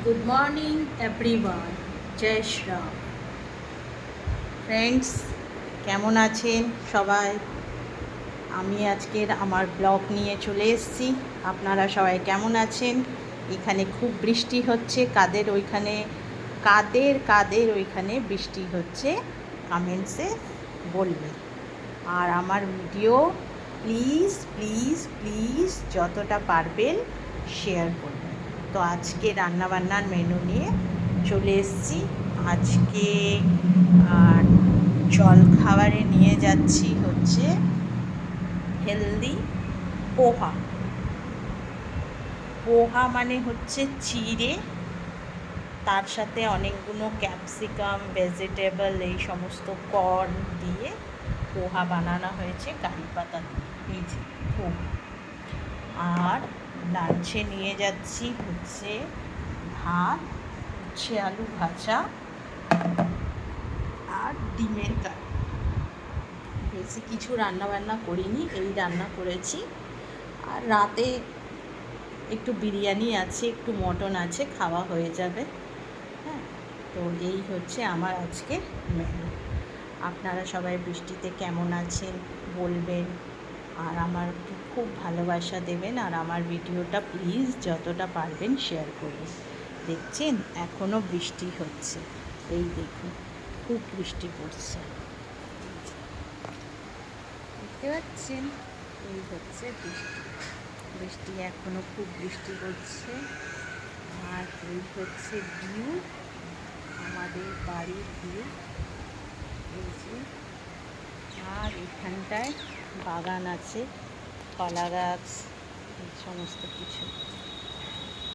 Good morning everyone, জয় Shriram. Friends, কেমন আছেন সবাই? আমি আজকের আমার ব্লগ নিয়ে চলে এসেছি। আপনারা সবাই কেমন আছেন? এখানে খুব বৃষ্টি হচ্ছে। কাদের ওইখানে বৃষ্টি হচ্ছে কমেন্টসে বলবেন। আর আমার ভিডিও প্লিজ প্লিজ প্লিজ যতটা পারবেন শেয়ার করবেন। তো আজকে রান্নাবান্নার মেনু নিয়ে চলে এসেছি। আজকে জল খাবারে নিয়ে যাচ্ছি হচ্ছে হেলদি পোহা। পোহা মানে হচ্ছে চিড়ে, তার সাথে অনেকগুলো ক্যাপসিকাম, ভেজিটেবল, এই সমস্ত কর্ন দিয়ে পোহা বানানো হয়েছে কারি পাতা দিয়ে। এই যে পোহা। আর লাঞ্চে নিয়ে যাচ্ছি হচ্ছে ভাত, উচ্ছে আলু ভাজা আর ডিমের কারি। বেশি কিছু রান্নাবান্না করিনি, এই রান্না করেছি। আর রাতে একটু বিরিয়ানি আছে, একটু মটন আছে, খাওয়া হয়ে যাবে। হ্যাঁ, তো এই হচ্ছে আমার আজকে মেনু। আপনারা সবাই বৃষ্টিতে কেমন আছেন বলবেন, আর আমার খুব ভালোবাসা দেবেন, আর আমার ভিডিওটা প্লিজ যতটা পারবেন শেয়ার করবেন। দেখছেন এখনও বৃষ্টি হচ্ছে, এই দেখুন খুব বৃষ্টি পড়ছে, দেখতে পাচ্ছেন? এই হচ্ছে বৃষ্টি। বৃষ্টি এখনও খুব বৃষ্টি পড়ছে। আর এই হচ্ছে ভিউ, আমাদের বাড়ির ভিউ। এই যে, আর এখানটায় বাগান আছে, কলা গাছ, এই সমস্ত কিছু।